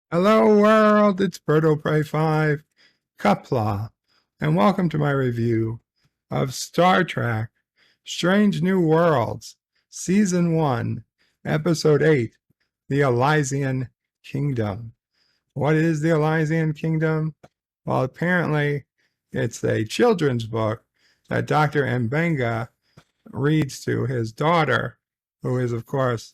Hello world, it's Birdo Prey 5, Qapla, and welcome to my review of Star Trek Strange New Worlds, Season 1, Episode 8, The Elysian Kingdom. What is the Elysian Kingdom? Well, apparently it's a children's book that Dr. Mbenga reads to his daughter, who is, of course,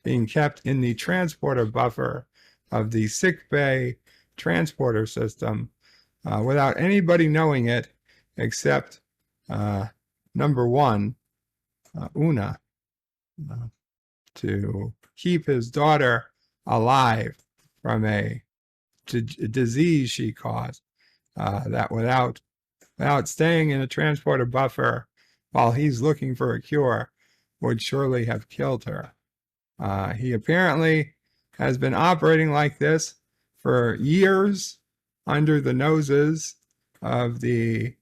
being kept in the transporter buffer of the sick bay transporter system without anybody knowing it except number one, Una, to keep his daughter alive from a disease she caused that without staying in a transporter buffer while he's looking for a cure would surely have killed her. He apparently has been operating like this for years under the noses of the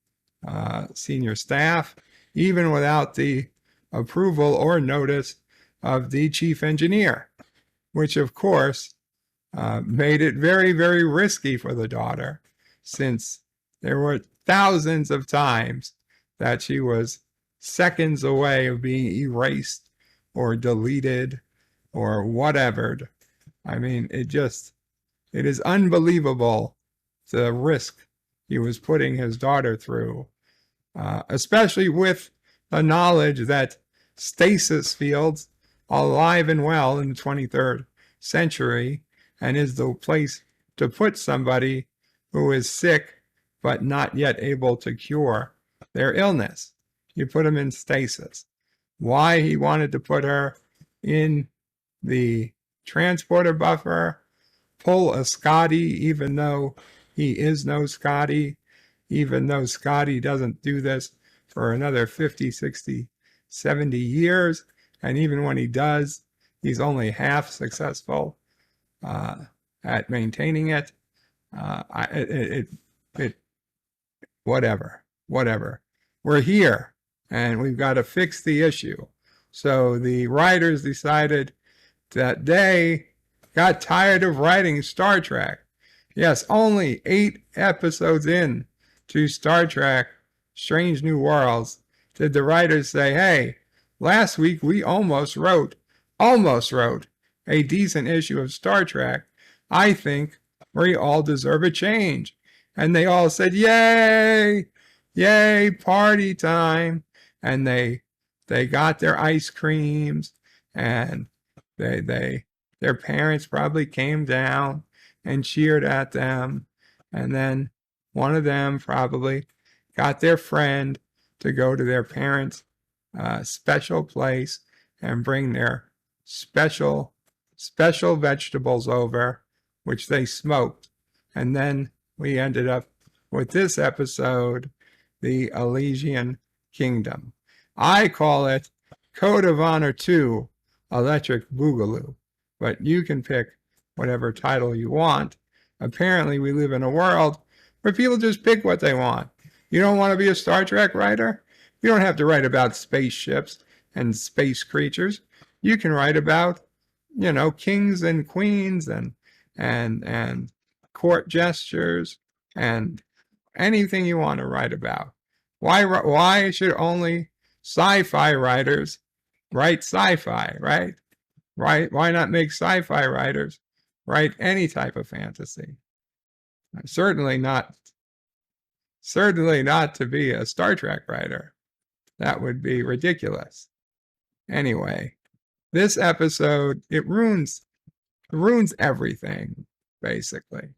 senior staff, even without the approval or notice of the chief engineer, which of course made it very, very risky for the daughter, since there were thousands of times that she was seconds away of being erased or deleted or whatever. I mean, it is unbelievable the risk he was putting his daughter through, especially with the knowledge that stasis fields are alive and well in the 23rd century and is the place to put somebody who is sick but not yet able to cure their illness. You put them in stasis. Why he wanted to put her in the transporter buffer, pull a Scotty, even though he is no Scotty, even though Scotty doesn't do this for another 50, 60, 70 years. And even when he does, he's only half successful at maintaining it. Whatever. We're here and we've got to fix the issue. So the writers decided that they got tired of writing Star Trek. Yes, only 8 episodes in to Star Trek Strange New Worlds did the writers say, hey, last week we almost wrote a decent issue of Star Trek. I think we all deserve a change. And they all said, yay, party time. And they got their ice creams, and their parents probably came down and cheered at them. And then one of them probably got their friend to go to their parents' special place and bring their special vegetables over, which they smoked. And then we ended up with this episode, the Elysian Kingdom. I call it Code of Honor 2, Electric Boogaloo, but you can pick whatever title you want. Apparently, we live in a world where people just pick what they want. You don't want to be a Star Trek writer? You don't have to write about spaceships and space creatures. You can write about, kings and queens and court gestures and anything you want to write about. Why should only sci-fi writers write sci-fi, right? Why not make sci-fi writers write any type of fantasy? Certainly not to be a Star Trek writer. That would be ridiculous. Anyway, this episode, it ruins everything, basically.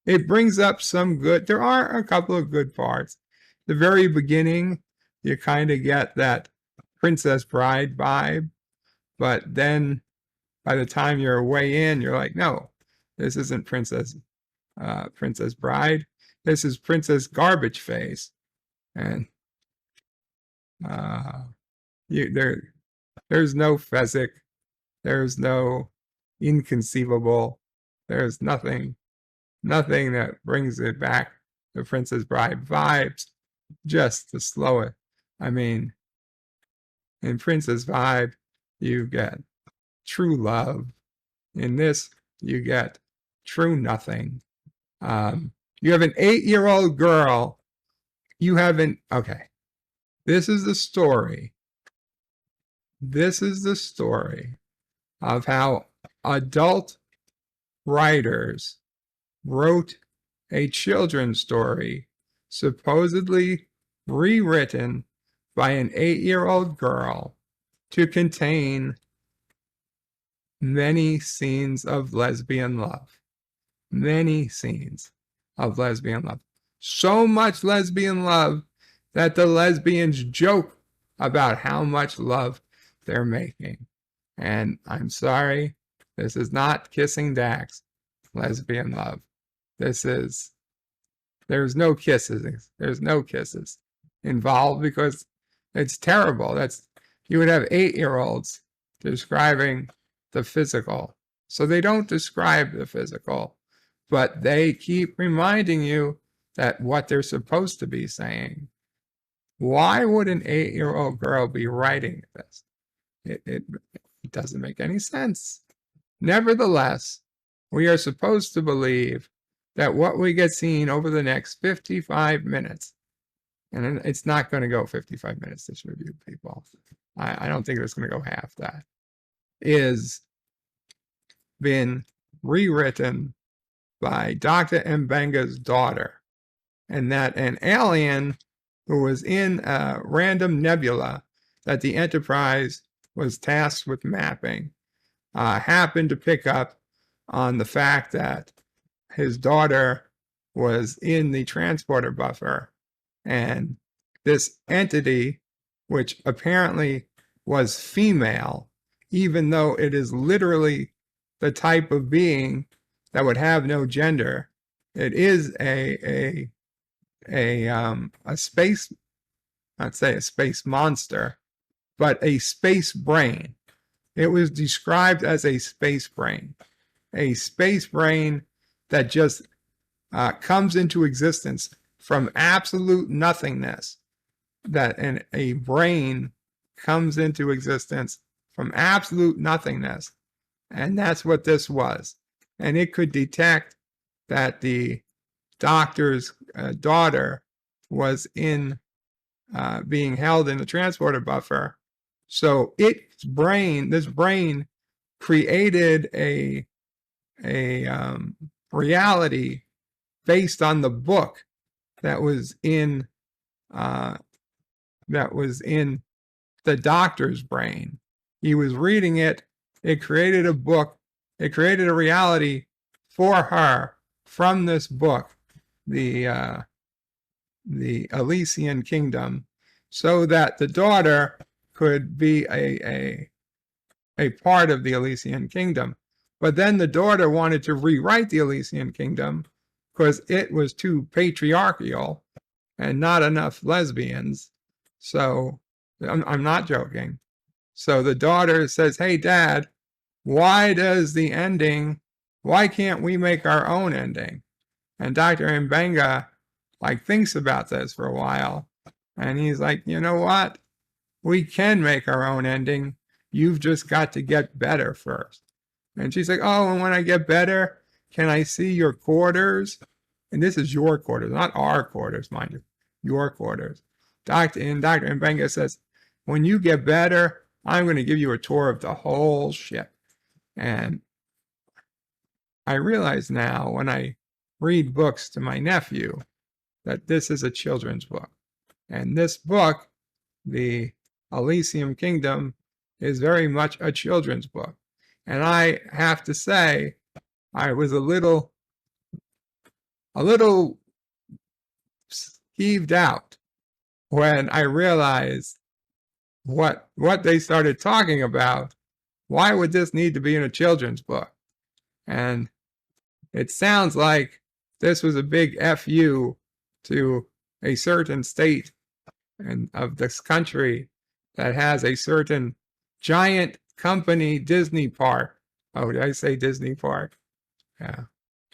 It brings up some good, there are a couple of good parts. The very beginning, you kind of get that Princess Bride vibe, but then by the time you're way in, you're like, no, this isn't Princess Bride. This is Princess Garbage Face. And there's no Fezzik. There's no Inconceivable. There's nothing that brings it back to Princess Bride vibes, just to slow it. I mean, in Princess Vibe, you get true love. In this, you get true nothing. You have an 8-year-old girl. Okay. This is the story. This is the story of how adult writers wrote a children's story supposedly rewritten by an 8-year-old girl to contain many scenes of lesbian love. Many scenes of lesbian love. So much lesbian love that the lesbians joke about how much love they're making. And I'm sorry, this is not kissing Dax lesbian love. There's no kisses. There's no kisses involved because it's terrible. You would have 8-year-olds describing the physical. So they don't describe the physical, but they keep reminding you that what they're supposed to be saying. Why would an 8-year-old girl be writing this? It doesn't make any sense. Nevertheless, we are supposed to believe that what we get seen over the next 55 minutes, and it's not going to go 55 minutes, this review, people. I don't think it's going to go half that, is been rewritten by Dr. Mbenga's daughter, and that an alien who was in a random nebula that the Enterprise was tasked with mapping happened to pick up on the fact that his daughter was in the transporter buffer, and this entity, which apparently was female, even though it is literally the type of being that would have no gender, it is a space, I'd say a space monster, but a space brain. It was described as a space brain that just comes into existence from absolute nothingness. A brain comes into existence from absolute nothingness. And that's what this was. And it could detect that the doctor's daughter was being held in the transporter buffer. So this brain created a reality based on the book that was in the doctor's brain. He was reading it. It created a book. It created a reality for her from this book, the Elysian kingdom, so that the daughter could be a part of the Elysian kingdom. But then the daughter wanted to rewrite the Elysian kingdom because it was too patriarchal and not enough lesbians. So I'm not joking. So the daughter says, "Hey, Dad, why can't we make our own ending?" And Dr. Mbenga thinks about this for a while. And he's like, "You know what? We can make our own ending. You've just got to get better first." And she's like, "Oh, and when I get better, can I see your quarters?" And this is your quarters, not our quarters, mind you. Your quarters. Dr. Mbenga says, "When you get better, I'm going to give you a tour of the whole ship." And I realize now when I read books to my nephew that this is a children's book. And this book, the Elysium Kingdom, is very much a children's book. And I have to say, I was a little heaved out when I realized what they started talking about. Why would this need to be in a children's book? And it sounds like this was a big FU to a certain state of this country that has a certain giant company Disney park. Oh, did I say Disney park? Yeah.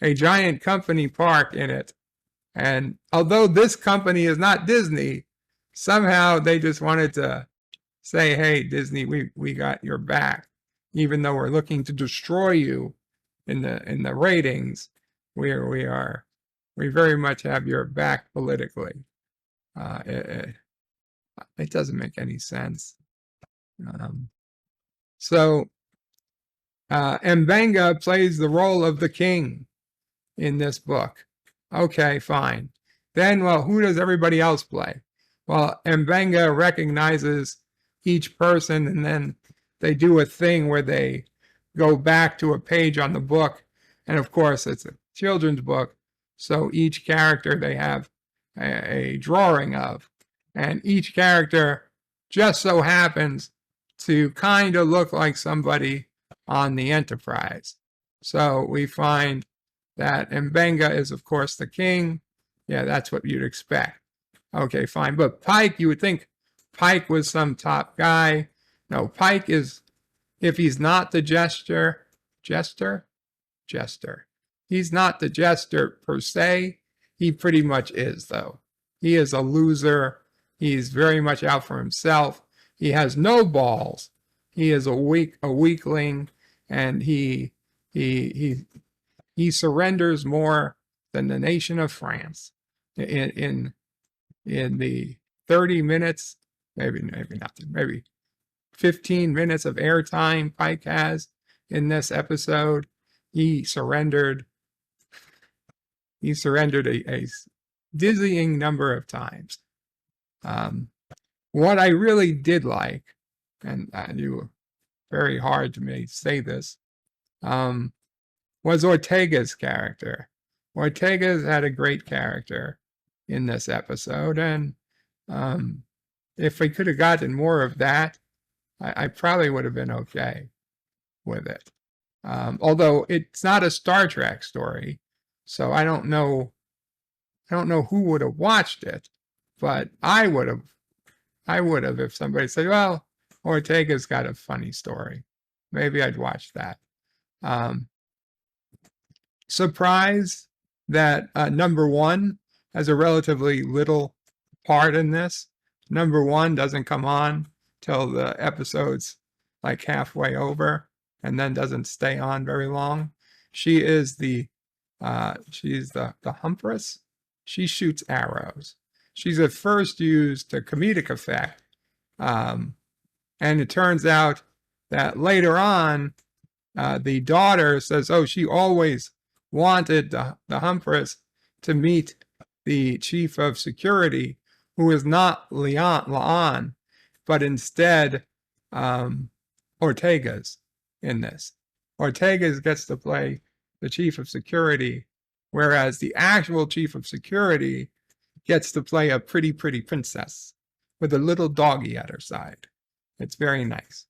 A giant company park in it. And although this company is not Disney, somehow they just wanted to say, "Hey, Disney, we got your back. Even though we're looking to destroy you, in the ratings, we very much have your back politically. It doesn't make any sense. So M'Benga plays the role of the king in this book. Okay, fine. Then, well, who does everybody else play? Well, M'Benga recognizes each person, and then they do a thing where they go back to a page on the book. And of course, it's a children's book, so each character they have a drawing of. And each character just so happens to kind of look like somebody on the Enterprise. So we find that M'Benga is, of course, the king. Yeah, that's what you'd expect. Okay, fine. But Pike, you would think Pike was some top guy. No, Pike is, if he's not the jester. He's not the jester per se. He pretty much is, though. He is a loser. He's very much out for himself. He has no balls. He is a weakling, and he surrenders more than the nation of France. In the 30 minutes, maybe not, maybe 15 minutes of airtime Pike has in this episode, he surrendered a dizzying number of times. What I really did like, and I knew very hard to me say this, was Ortega's character. Ortega's had a great character in this episode, and if we could have gotten more of that, I probably would have been okay with it. Although it's not a Star Trek story, so I don't know who would have watched it, but I would have if somebody said, well, Ortega's got a funny story. Maybe I'd watch that. Surprised that number one has a relatively little part in this. Number one doesn't come on till the episode's like halfway over, and then doesn't stay on very long. She is she's the Humpress. She shoots arrows. She's at first used to comedic effect, and it turns out that later on, the daughter says, "Oh, she always wanted the Humpress to meet the chief of security, who is not Laan, but instead Ortega's in this. Ortega's gets to play the chief of security, whereas the actual chief of security gets to play a pretty princess with a little doggy at her side. It's very nice.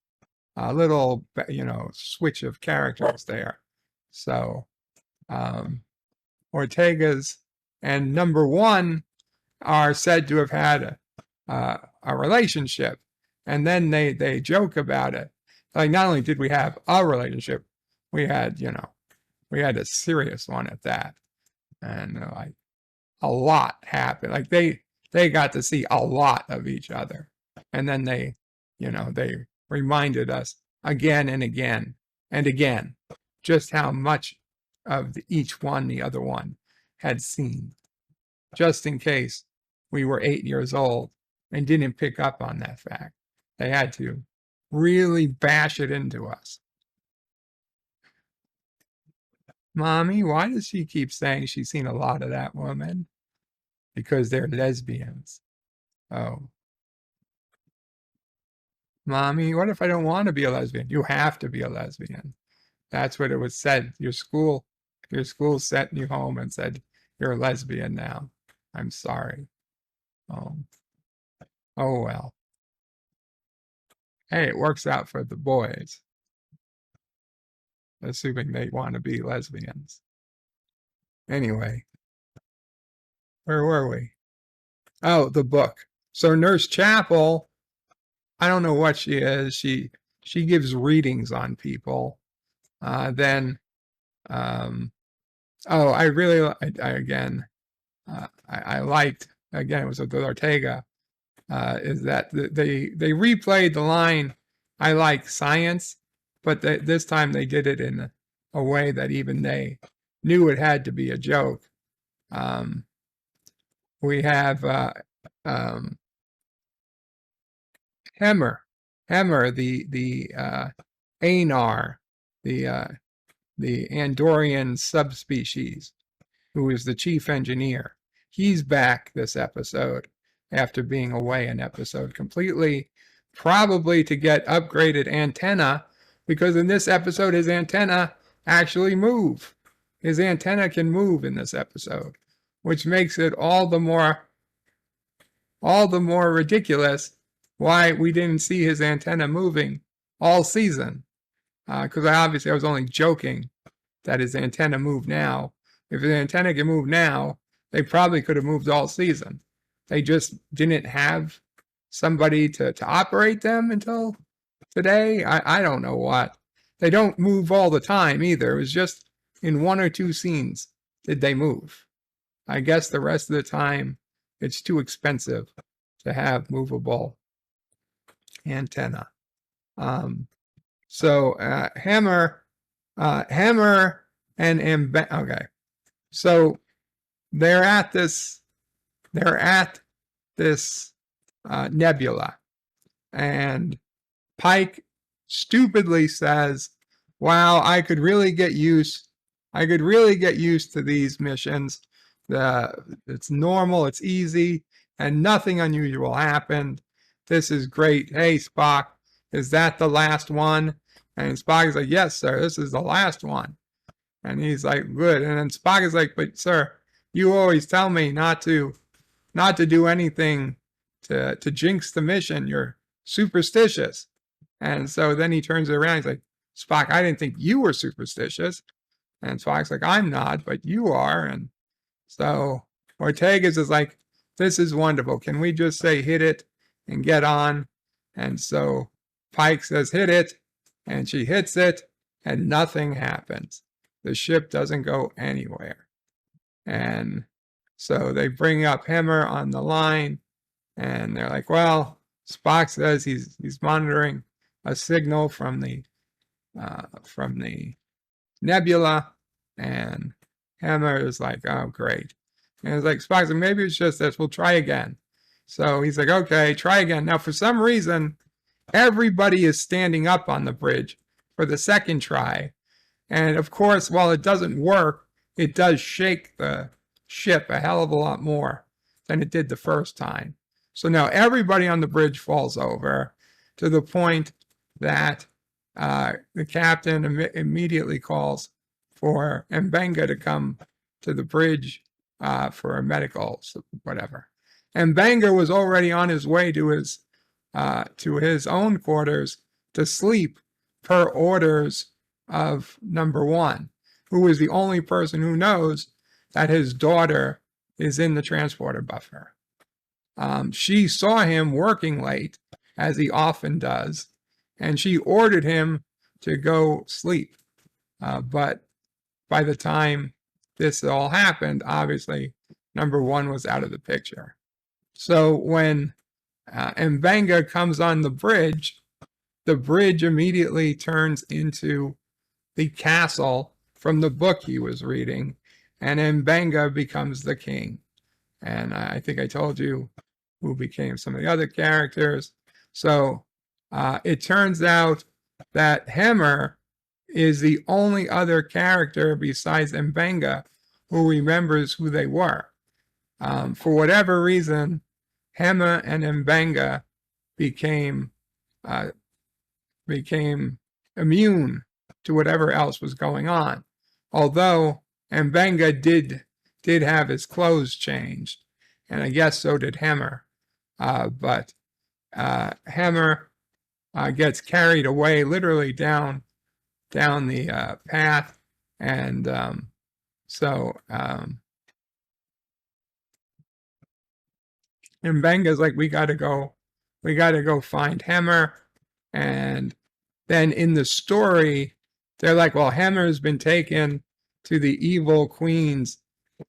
A little, switch of characters there. So Ortega's and number one are said to have had a relationship, and then they joke about it. Like, not only did we have a relationship, we had a serious one at that, and like a lot happened. Like they got to see a lot of each other, and then they reminded us again and again and again just how much of each one the other one had seen, just in case we were 8 years old and didn't pick up on that fact. They had to really bash it into us. Mommy, why does she keep saying she's seen a lot of that woman? Because they're lesbians. Oh. Mommy, what if I don't want to be a lesbian? You have to be a lesbian. That's what it was said. Your school sent you home and said, you're a lesbian now. I'm sorry. Oh well. Hey, it works out for the boys, assuming they want to be lesbians. Anyway, where were we? Oh, the book. So Nurse Chapel, I don't know what she is. She gives readings on people. I liked, again, it was with Ortega, is that they replayed the line, I like science, but this time they did it in a way that even they knew it had to be a joke. We have Hemmer, the Anar, the Andorian subspecies, who is the chief engineer. He's back this episode after being away an episode completely, probably to get upgraded antenna, because in this episode his antenna actually move. His antenna can move in this episode, which makes it all the more ridiculous why we didn't see his antenna moving all season. Because obviously I was only joking that his antenna moved now. If his antenna can move now, they probably could have moved all season. They just didn't have somebody to operate them until today. I don't know what. They don't move all the time either. It was just in 1 or 2 scenes did they move. I guess the rest of the time it's too expensive to have movable antenna. So Hammer and okay. So they're at this nebula, and Pike stupidly says, "Wow, I could really get used to these missions. It's normal, it's easy, and nothing unusual happened. This is great. Hey, Spock, is that the last one?" And Spock is like, "Yes, sir, this is the last one." And he's like, "Good." And then Spock is like, "But sir, you always tell me not to do anything to jinx the mission. You're superstitious." And so then he turns it around. He's like, "Spock, I didn't think you were superstitious." And Spock's like, "I'm not, but you are." And so Ortega's is like, "This is wonderful. Can we just say hit it and get on?" And so Pike says hit it, and she hits it, and nothing happens. The ship doesn't go anywhere. And so they bring up Hemmer on the line, and they're like, "Well, Spock says he's monitoring a signal from the nebula," and Hemmer is like, "Oh, great." And it's like, Spock's like, "Maybe it's just this. We'll try again." So he's like, "Okay, try again." Now, for some reason, everybody is standing up on the bridge for the second try. And of course, while it doesn't work, it does shake the ship a hell of a lot more than it did the first time. So now everybody on the bridge falls over, to the point that the captain immediately calls for M'Benga to come to the bridge for a medical, whatever. M'Benga was already on his way to his own quarters to sleep per orders of number 1, who is the only person who knows that his daughter is in the transporter buffer. She saw him working late, as he often does, and she ordered him to go sleep. But by the time this all happened, obviously, number 1 was out of the picture. So when M'Benga comes on the bridge immediately turns into the castle from the book he was reading, and M'Benga becomes the king. And I think I told you who became some of the other characters. So it turns out that Hemmer is the only other character besides M'Benga who remembers who they were. For whatever reason, Hemmer and M'Benga became immune to whatever else was going on. Although M'Benga did have his clothes changed, and I guess so did Hemmer. But Hemmer gets carried away, literally down the path, and M'Benga's like, we gotta go find Hemmer. And then in the story, they're like, well, Hemmer's been taken to the evil queen's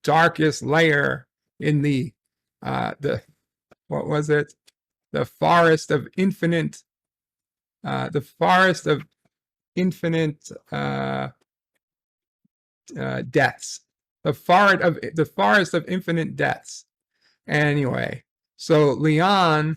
darkest lair in the what was it? The forest of infinite. The forest of infinite. deaths, the forest of infinite deaths. Anyway, so Leon,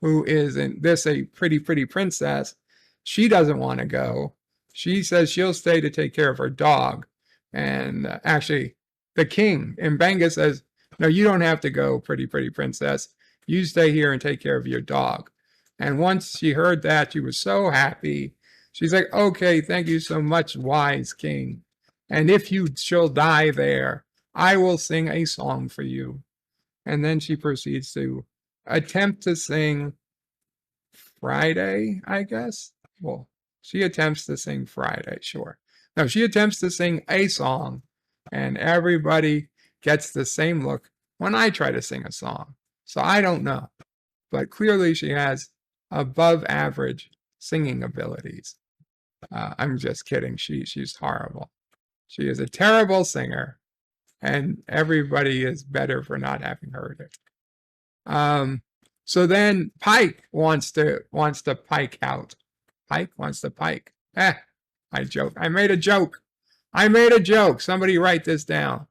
who is in this a pretty princess, she doesn't want to go. She says she'll stay to take care of her dog. And actually, the king, Mbenga, says, no, you don't have to go, pretty princess. You stay here and take care of your dog. And once she heard that, she was so happy. She's like, okay, thank you so much, wise king. And if you shall die there, I will sing a song for you. And then she proceeds to attempt to sing Friday, I guess. Well, she attempts to sing Friday, sure. No, she attempts to sing a song, and everybody gets the same look when I try to sing a song. So I don't know. But clearly she has above average singing abilities. I'm just kidding. She's horrible. She is a terrible singer, and everybody is better for not having heard it. So then Pike wants to pike out. Pike wants to pike. I joke. I made a joke. Somebody write this down.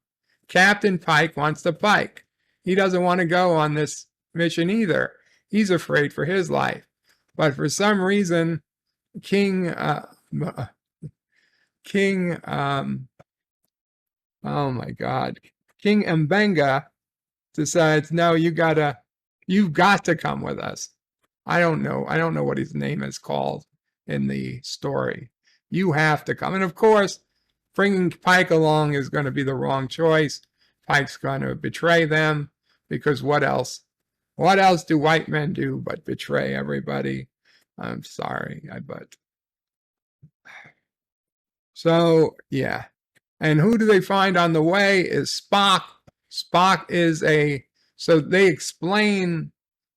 Captain Pike wants to pike. He doesn't want to go on this mission either. He's afraid for his life. But for some reason, King oh my God, King Mbenga decides, no, you've got to come with us. I don't know what his name is called in the story. You have to come. And of course, bringing Pike along is going to be the wrong choice. Pike's going to betray them, because what else? What else do white men do but betray everybody? I'm sorry, but so yeah. And who do they find on the way is Spock. Spock is so they explain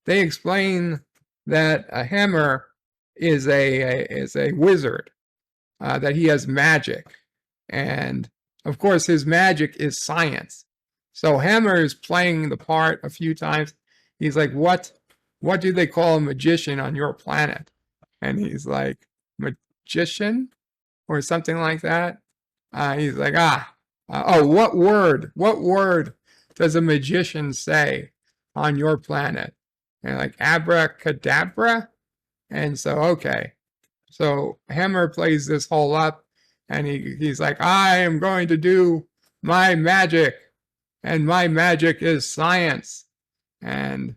that a Hammer is a wizard, that he has magic, and of course his magic is science. So Hammer is playing the part a few times. He's like, what do they call a magician on your planet? And he's like, magician or something like that. He's like, what word does a magician say on your planet? And like, abracadabra. And so, okay. So Hammer plays this whole up, and he's like, I am going to do my magic, and my magic is science. And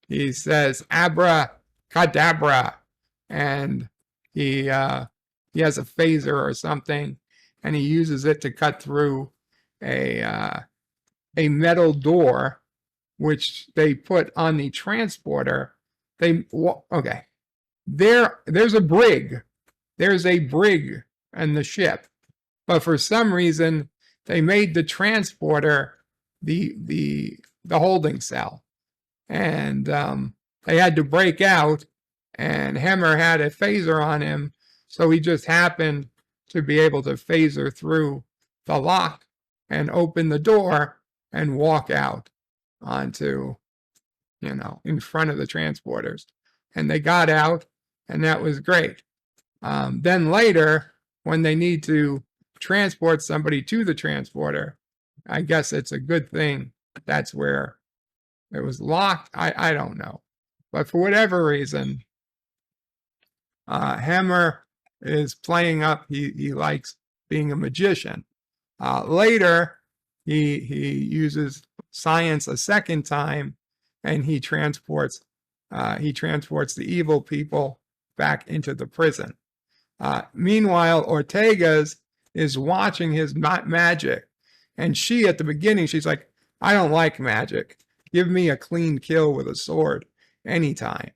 he says, abracadabra. And he has a phaser or something, and he uses it to cut through a metal door, which they put on the transporter. Okay. There's a brig. There's a brig in the ship, but for some reason they made the transporter the holding cell, and they had to break out. And Hammer had a phaser on him, so he just happened to be able to phaser through the lock and open the door and walk out onto, in front of the transporters. And they got out, and that was great. Then later, when they need to transport somebody to the transporter, I guess it's a good thing that's where it was locked. I don't know. But for whatever reason, Hammer is playing up. He likes being a magician. Later, he uses science a second time, and he transports the evil people back into the prison. Meanwhile, Ortega's is watching his magic, and she, at the beginning, she's like, I don't like magic. Give me a clean kill with a sword anytime.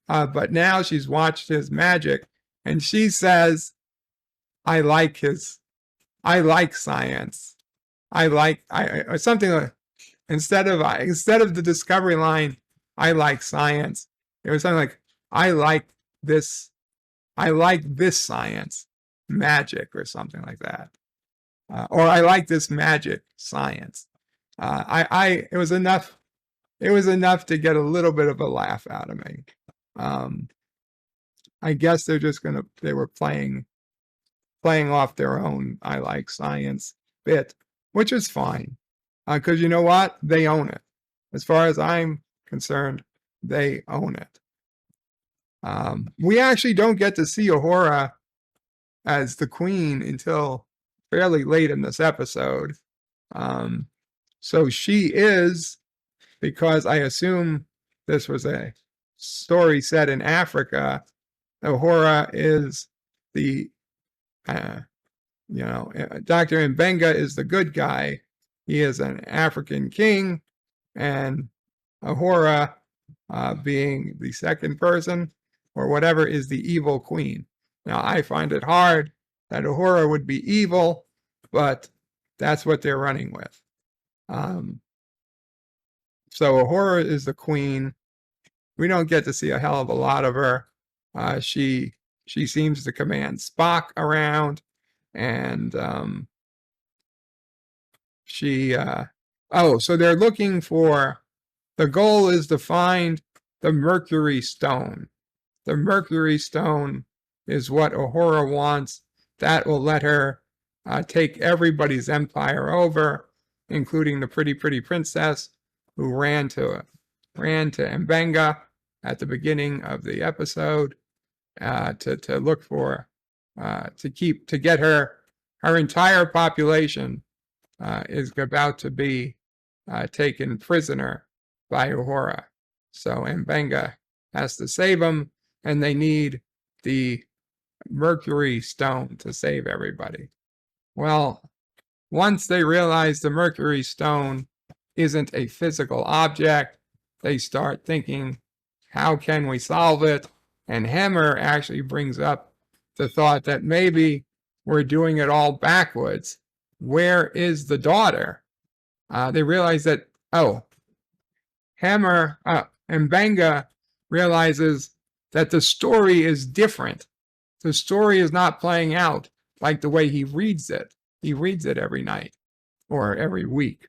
But now she's watched his magic, and she says, I like science. Something like, instead of the discovery line, I like science, it was something like, I like this science, magic, or something like that. Or I like this magic, science. It was enough to get a little bit of a laugh out of me. I guess they were playing off their own I like science bit, which is fine. Because you know what? They own it. As far as I'm concerned, they own it. We actually don't get to see Uhura as the queen until fairly late in this episode. So she is, because I assume this was a story set in Africa, Uhura is the, Dr. Mbenga is the good guy. He is an African king, and Uhura, being the second person, or whatever, is the evil queen. Now, I find it hard that Uhura would be evil, but that's what they're running with. So Uhura is the queen. We don't get to see a hell of a lot of her. She seems to command Spock around, and so they're looking for, the goal is to find the Mercury Stone. The Mercury Stone is what Uhura wants. That will let her take everybody's empire over, including the pretty princess who ran to Mbenga at the beginning of the episode, to look for, to get her entire population is about to be taken prisoner by Uhura. So Mbenga has to save them, and they need the Mercury Stone to save everybody. Well, once they realize the Mercury Stone isn't a physical object, they start thinking, how can we solve it? And Hemmer actually brings up the thought that maybe we're doing it all backwards. Where is the daughter? They realize that, Mbenga realizes that the story is different. The story is not playing out like the way he reads it. He reads it every night or every week.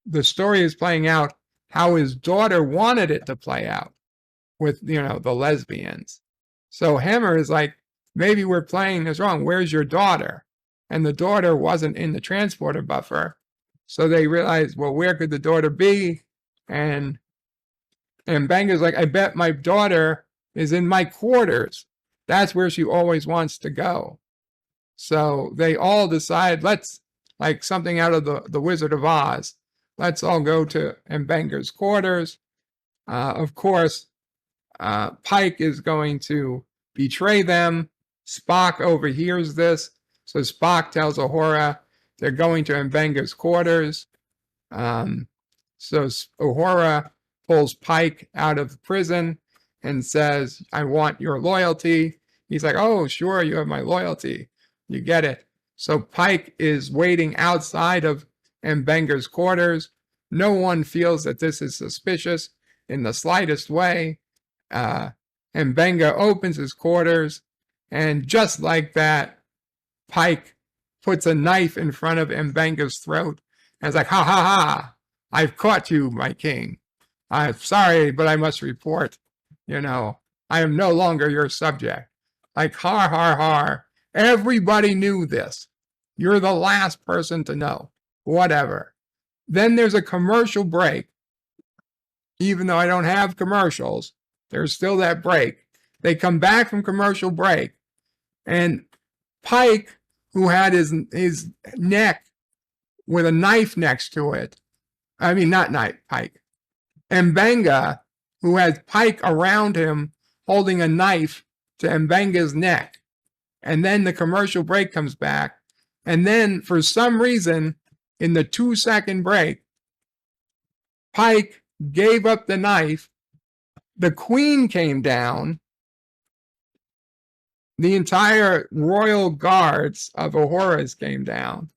The story is playing out how his daughter wanted it to play out with, the lesbians. So Hemmer is like, maybe we're playing this wrong. Where's your daughter? And the daughter wasn't in the transporter buffer. So they realized, well, where could the daughter be? And Mbenga's like, I bet my daughter is in my quarters. That's where she always wants to go. So they all decide, let's, like something out of the Wizard of Oz, let's all go to Mbenga's quarters. Of course, Pike is going to betray them. Spock overhears this. So Spock tells Uhura they're going to Mbenga's quarters. So Uhura pulls Pike out of prison and says, I want your loyalty. He's like, oh, sure, you have my loyalty. You get it. So Pike is waiting outside of Mbenga's quarters. No one feels that this is suspicious in the slightest way. Mbenga opens his quarters, and just like that, Pike puts a knife in front of Mbenga's throat and is like, ha ha ha, I've caught you, my king. I'm sorry, but I must report, I am no longer your subject. Like, har, har, har. Everybody knew this. You're the last person to know. Whatever. Then there's a commercial break. Even though I don't have commercials, there's still that break. They come back from commercial break, and Pike, who had his neck with a knife next to it, not Pike, Mbenga, who has Pike around him holding a knife to Mbenga's neck. And then the commercial break comes back. And then for some reason, in the 2-second break, Pike gave up the knife. The queen came down. The entire royal guards of Uhura's came down.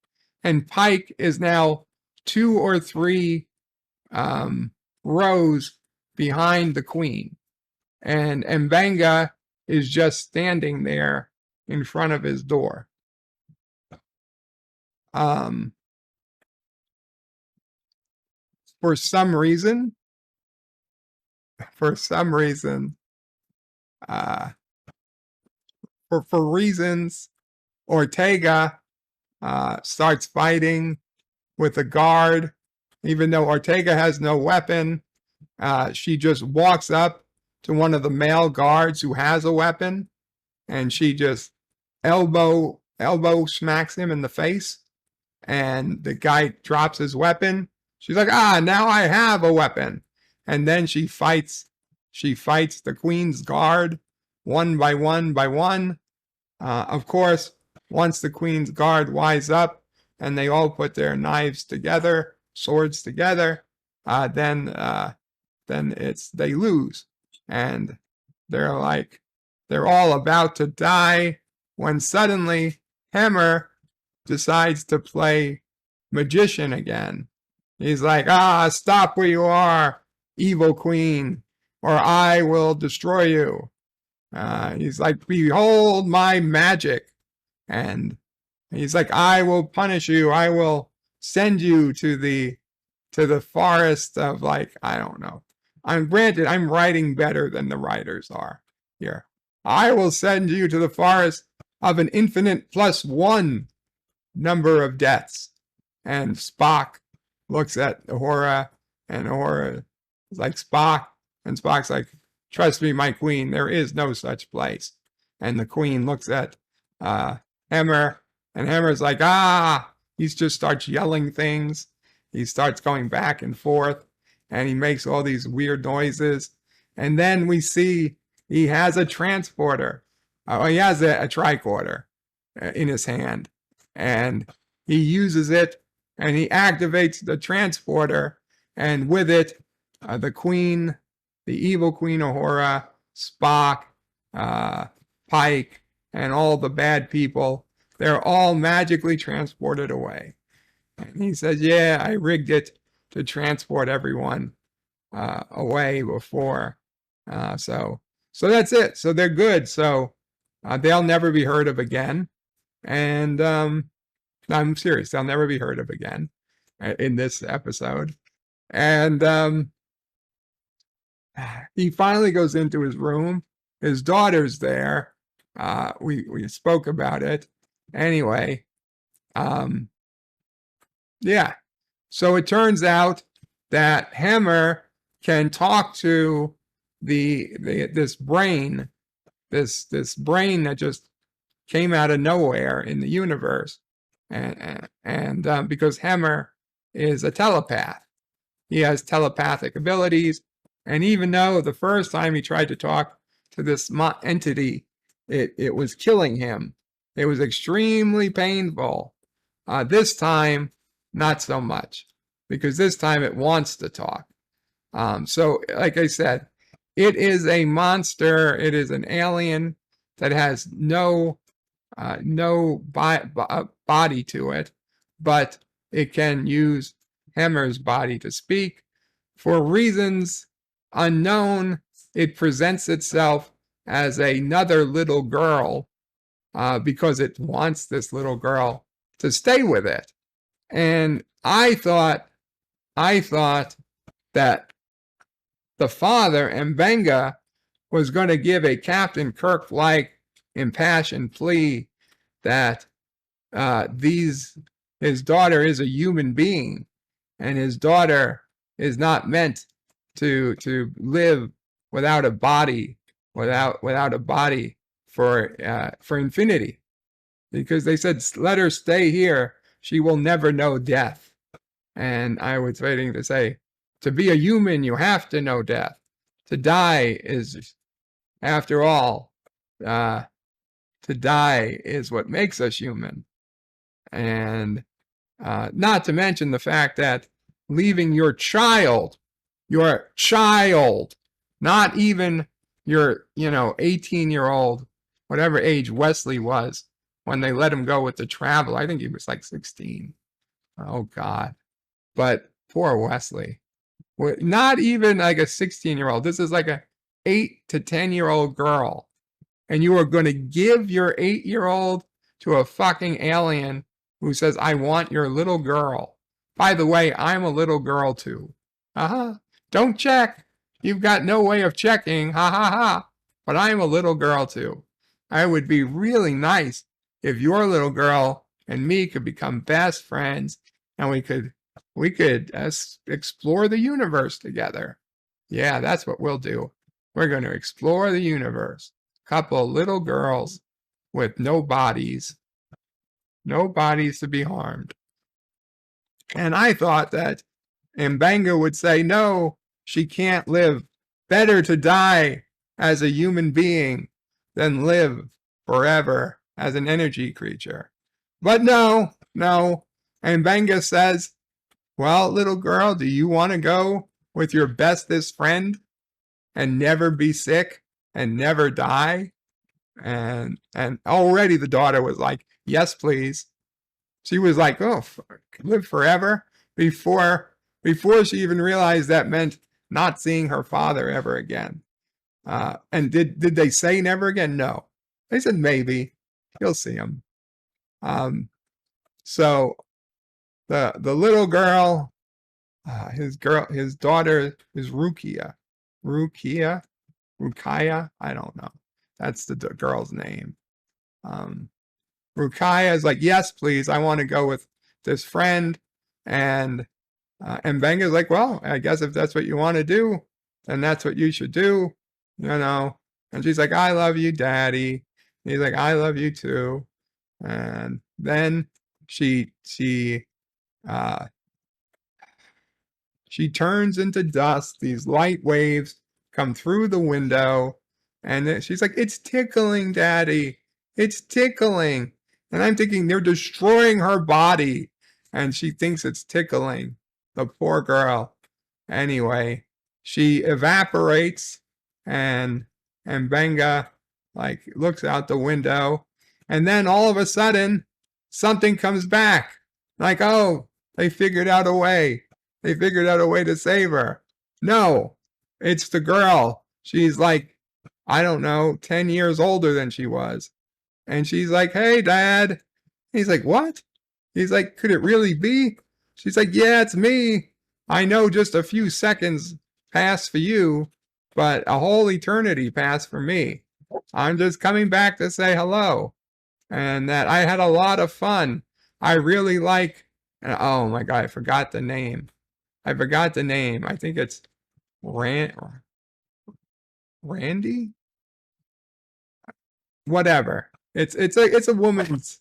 And Pike is now 2 or 3 rows behind the queen. And Mbenga is just standing there in front of his door. For some reason, for reasons, Ortega starts fighting with a guard. Even though Ortega has no weapon, she just walks up to one of the male guards who has a weapon, and she just elbow smacks him in the face, and the guy drops his weapon. She's like, now I have a weapon. And then she fights the Queen's guard one by one. Of course, once the Queen's guard wise up and they all put their knives together, swords together, then they lose. And they're all about to die when suddenly Hammer decides to play magician again. He's like, stop where you are, evil queen, or I will destroy you. He's like, behold my magic. And he's like, I will punish you. I will send you to the forest of, like, I don't know. I'm writing better than the writers are here. I will send you to the forest of an infinite +1 number of deaths. And Spock looks at Uhura, and Uhura is like, Spock, and Spock's like, trust me, my queen, there is no such place. And the queen looks at Hammer, and Hammer's like, he just starts yelling things. He starts going back and forth, and he makes all these weird noises. And then we see he has a transporter. He has a tricorder in his hand, and he uses it, and he activates the transporter, and with it, the queen, the evil Queen Uhura, Spock, Pike, and all the bad people, they're all magically transported away. And he says, yeah, I rigged it to transport everyone away before. So that's it. So they're good. So they'll never be heard of again. And I'm serious, they'll never be heard of again in this episode. And he finally goes into his room. His daughter's there. We spoke about it. Anyway, yeah. So it turns out that Hammer can talk to this brain that just came out of nowhere in the universe, and because Hammer is a telepath, he has telepathic abilities. And even though the first time he tried to talk to this entity, it was killing him. It was extremely painful. This time, not so much, because this time it wants to talk. So, like I said, it is a monster. It is an alien that has no body to it, but it can use Hammer's body to speak. For reasons unknown, it presents itself as another little girl because it wants this little girl to stay with it. And I thought that the father, Mbenga, was going to give a Captain Kirk-like impassioned plea that his daughter is a human being, and his daughter is not meant to live without a body, without a body for infinity, because they said, let her stay here, she will never know death. And I was waiting to say, to be a human, you have to know death. To die is, after all, to die is what makes us human. And not to mention the fact that leaving your child, not even your, 18-year-old, whatever age Wesley was when they let him go with the traveler. I think he was like 16. Oh, God. But poor Wesley. Not even like a 16-year-old. This is like a 8 to 10-year-old girl. And you are going to give your 8-year-old to a fucking alien who says, I want your little girl. By the way, I'm a little girl too. Don't check. You've got no way of checking. Ha ha ha. But I'm a little girl too. I would be really nice if your little girl and me could become best friends and we could explore the universe together. Yeah, that's what we'll do. We're going to explore the universe. Couple little girls with no bodies to be harmed. And I thought that M'Benga would say, no, she can't live. Better to die as a human being than live forever as an energy creature. But no. M'Benga says, well, little girl, do you want to go with your bestest friend and never be sick and never die? And already the daughter was like, yes, please. She was like, oh, live forever, before she even realized that meant not seeing her father ever again. And did they say never again? No. They said maybe. You'll see him. So the little girl, his daughter is Rukia. Rukaya? I don't know. That's the girl's name. Rukaya is like, yes, please, I want to go with this friend. And M'Benga's like, well, I guess if that's what you want to do, then that's what you should do, you know. And she's like, I love you, Daddy. And he's like, I love you too. And then she turns into dust. These light waves come through the window, and then she's like, it's tickling, Daddy. It's tickling. And I'm thinking they're destroying her body, and she thinks it's tickling. The poor girl. Anyway, she evaporates, and M'Benga like looks out the window, and then all of a sudden something comes back. Like, oh, they figured out a way. They figured out a way to save her. No, it's the girl. She's like, I don't know, 10 years older than she was. And she's like, hey, Dad. He's like, what? He's like, could it really be? She's like, yeah, it's me. I know just a few seconds passed for you, but a whole eternity passed for me. I'm just coming back to say hello. And that I had a lot of fun. I really like, oh my God, I forgot the name. I think it's Randy? Whatever. It's a woman's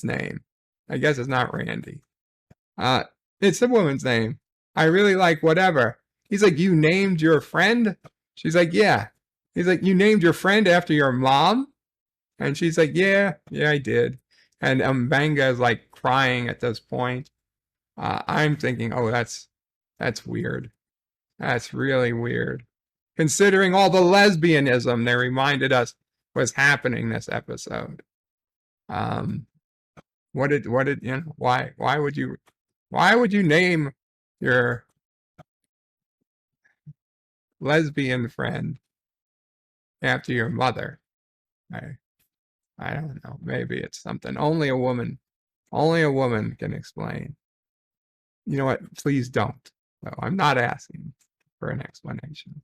name. I guess it's not Randy. It's a woman's name. I really like whatever. He's like, you named your friend? She's like, yeah. He's like, you named your friend after your mom? And she's like, yeah, I did. And M'Benga is like crying at this point. I'm thinking, oh, that's weird. That's really weird. Considering all the lesbianism they reminded us was happening this episode. What did you know, why would you name your lesbian friend after your mother? I don't know. Maybe it's something only a woman can explain. You know what? Please don't. No, I'm not asking for an explanation.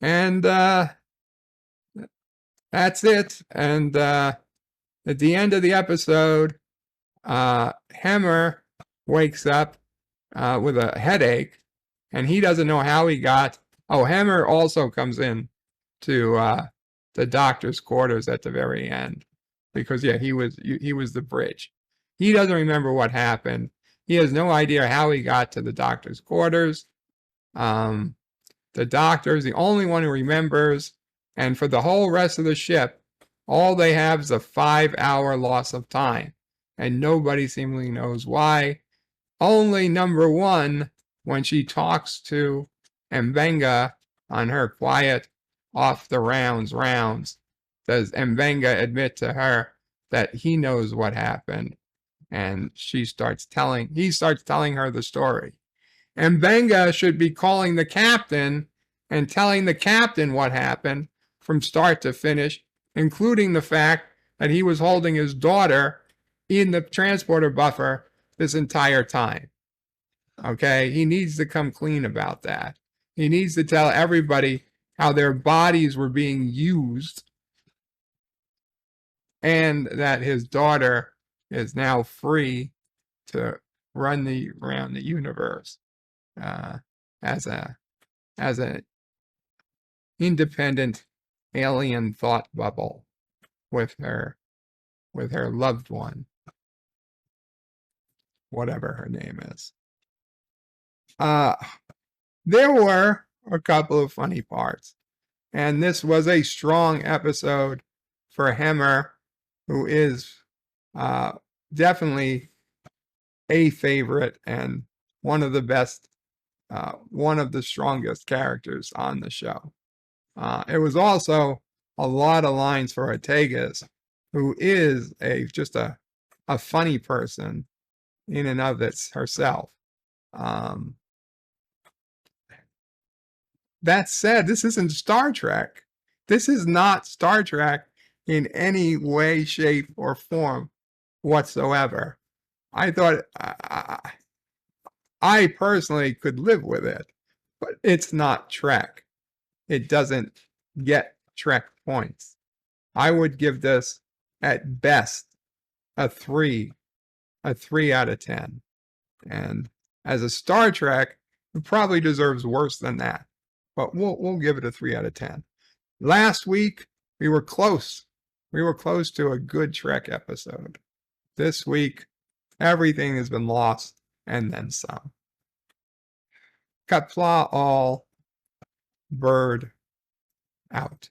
And that's it. And at the end of the episode, Hemmer wakes up with a headache, and he doesn't know how he got. Oh, Hemmer also comes in to the doctor's quarters at the very end, because yeah, he was the bridge. He doesn't remember what happened. He has no idea how he got to the doctor's quarters. The doctor is the only one who remembers, and for the whole rest of the ship, all they have is a 5-hour loss of time, and nobody seemingly knows why. Only number one, when she talks to M'Benga on her quiet off the rounds, does M'Benga admit to her that he knows what happened, and he starts telling her the story. M'Benga should be calling the captain and telling the captain what happened from start to finish, including the fact that he was holding his daughter in the transporter buffer this entire time. Okay, he needs to come clean about that. He needs to tell everybody how their bodies were being used, and that his daughter is now free to run around the universe as a independent alien thought bubble with her loved one, whatever her name is. There were a couple of funny parts, and this was a strong episode for Hemmer, who is definitely a favorite and one of the best, one of the strongest characters on the show. It was also a lot of lines for Ortegas, who is just a funny person in and of it herself. That said, this isn't Star Trek. This is not Star Trek in any way, shape, or form whatsoever. I thought I personally could live with it, but it's not Trek. It doesn't get Trek points. I would give this at best a 3 out of 10. And as a Star Trek, it probably deserves worse than that. But we'll give it a 3 out of 10. Last week we were close. We were close to a good Trek episode. This week, everything has been lost and then some. Qapla all, bird out.